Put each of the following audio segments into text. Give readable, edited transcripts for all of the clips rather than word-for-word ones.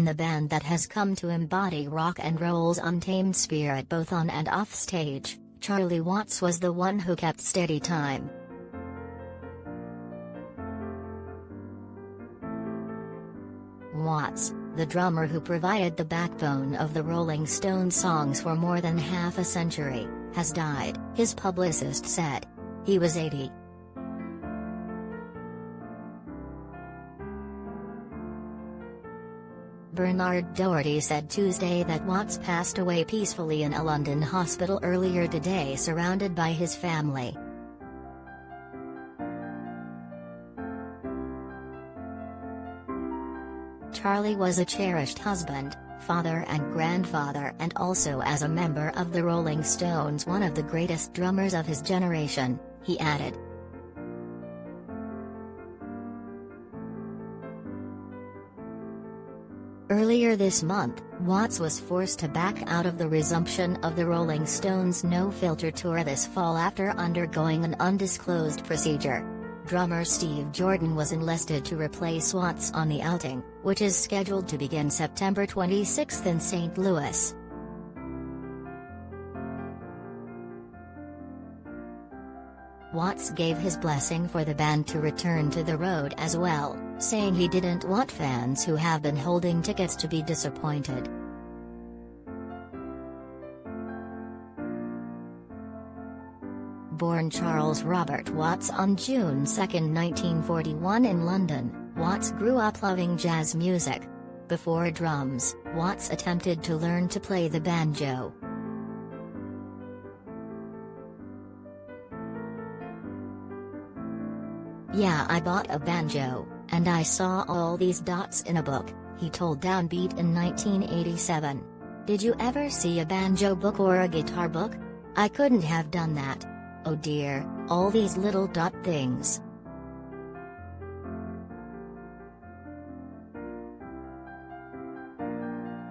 in the band that has come to embody rock and roll's untamed spirit both on and off stage, Charlie Watts was the one who kept steady time. Watts, the drummer who provided the backbone of the Rolling Stones songs for more than half a century, has died, his publicist said. He was 80. Bernard Doherty said Tuesday that Watts passed away peacefully in a London hospital earlier today, surrounded by his family. Charlie was a cherished husband, father and grandfather, and also as a member of the Rolling Stones one of the greatest drummers of his generation, he added. Earlier this month, Watts was forced to back out of the resumption of the Rolling Stones' No Filter tour this fall after undergoing an undisclosed procedure. Drummer Steve Jordan was enlisted to replace Watts on the outing, which is scheduled to begin September 26 in St. Louis. Watts gave his blessing for the band to return to the road as well, saying he didn't want fans who have been holding tickets to be disappointed. Born Charles Robert Watts on June 2, 1941 in London, Watts grew up loving jazz music. Before drums, Watts attempted to learn to play the banjo. "Yeah, I bought a banjo, and I saw all these dots in a book," he told Downbeat in 1987. "Did you ever see a banjo book or a guitar book? I couldn't have done that. Oh dear, all these little dot things."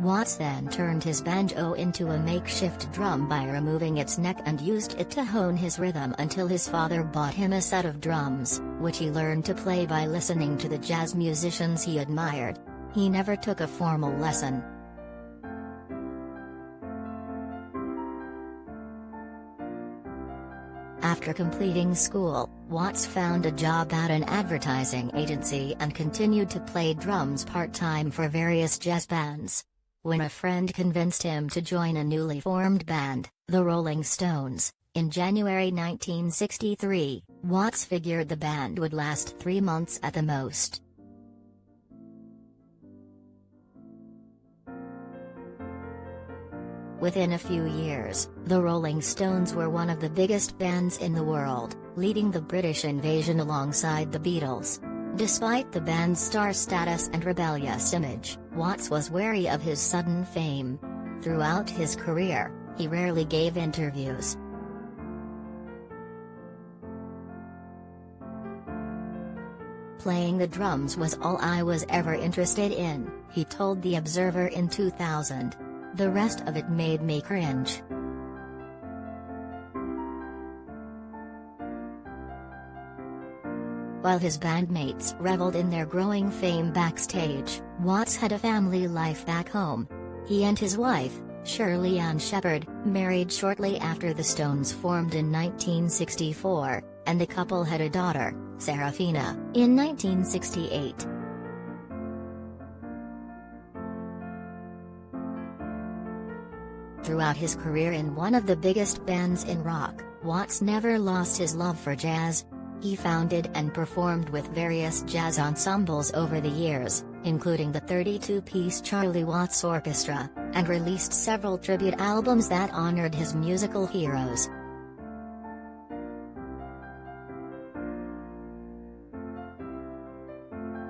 Watts then turned his banjo into a makeshift drum by removing its neck and used it to hone his rhythm until his father bought him a set of drums, which he learned to play by listening to the jazz musicians he admired. He never took a formal lesson. After completing school, Watts found a job at an advertising agency and continued to play drums part-time for various jazz bands. When a friend convinced him to join a newly formed band, the Rolling Stones, in January 1963, Watts figured the band would last 3 months at the most. Within a few years, the Rolling Stones were one of the biggest bands in the world, leading the British invasion alongside the Beatles. Despite the band's star status and rebellious image, Watts was wary of his sudden fame. Throughout his career, he rarely gave interviews. "Playing the drums was all I was ever interested in," he told The Observer in 2000. "The rest of it made me cringe." While his bandmates reveled in their growing fame backstage, Watts had a family life back home. He and his wife, Shirley Ann Shepherd, married shortly after the Stones formed in 1964, and the couple had a daughter, Serafina, in 1968. Throughout his career in one of the biggest bands in rock, Watts never lost his love for jazz. He founded and performed with various jazz ensembles over the years, including the 32-piece Charlie Watts Orchestra, and released several tribute albums that honored his musical heroes.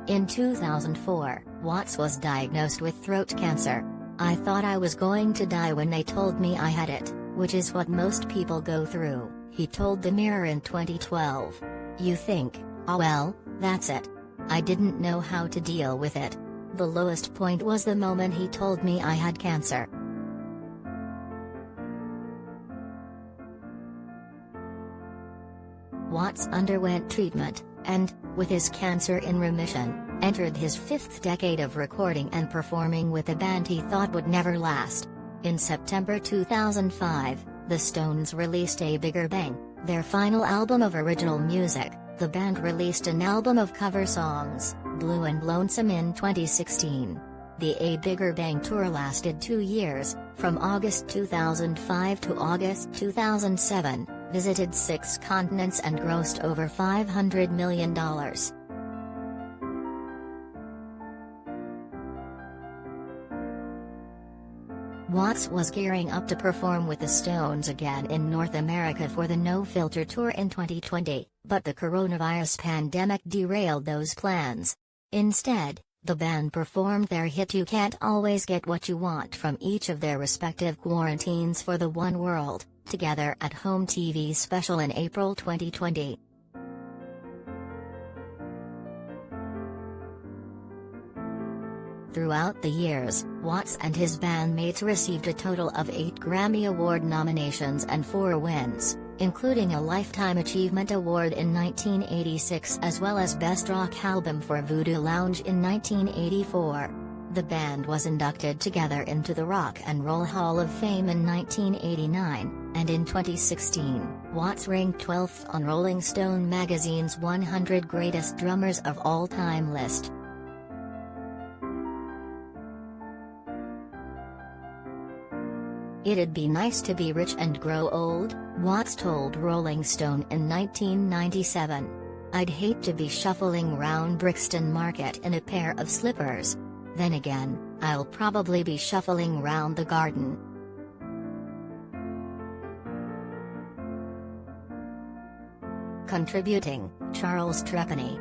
In 2004, Watts was diagnosed with throat cancer. "I thought I was going to die when they told me I had it, which is what most people go through," he told the Mirror in 2012. "You think, oh well, that's it. I didn't know how to deal with it. The lowest point was the moment he told me I had cancer." Watts underwent treatment, and, with his cancer in remission, entered his fifth decade of recording and performing with a band he thought would never last. In September 2005, the Stones released A Bigger Bang, their final album of original music. The band released an album of cover songs, Blue and Lonesome, in 2016. The A Bigger Bang tour lasted 2 years, from August 2005 to August 2007, visited 6 continents and grossed over $500 million. Watts was gearing up to perform with the Stones again in North America for the No Filter Tour in 2020, but the coronavirus pandemic derailed those plans. Instead, the band performed their hit You Can't Always Get What You Want from each of their respective quarantines for the One World, Together at Home TV special in April 2020. Throughout the years, Watts and his bandmates received a total of 8 Grammy Award nominations and 4 wins, including a Lifetime Achievement Award in 1986 as well as Best Rock Album for Voodoo Lounge in 1984. The band was inducted together into the Rock and Roll Hall of Fame in 1989, and in 2016, Watts ranked 12th on Rolling Stone magazine's 100 Greatest Drummers of All Time list. "It'd be nice to be rich and grow old," Watts told Rolling Stone in 1997. "I'd hate to be shuffling round Brixton Market in a pair of slippers. Then again, I'll probably be shuffling round the garden." Contributing, Charles Trepanney.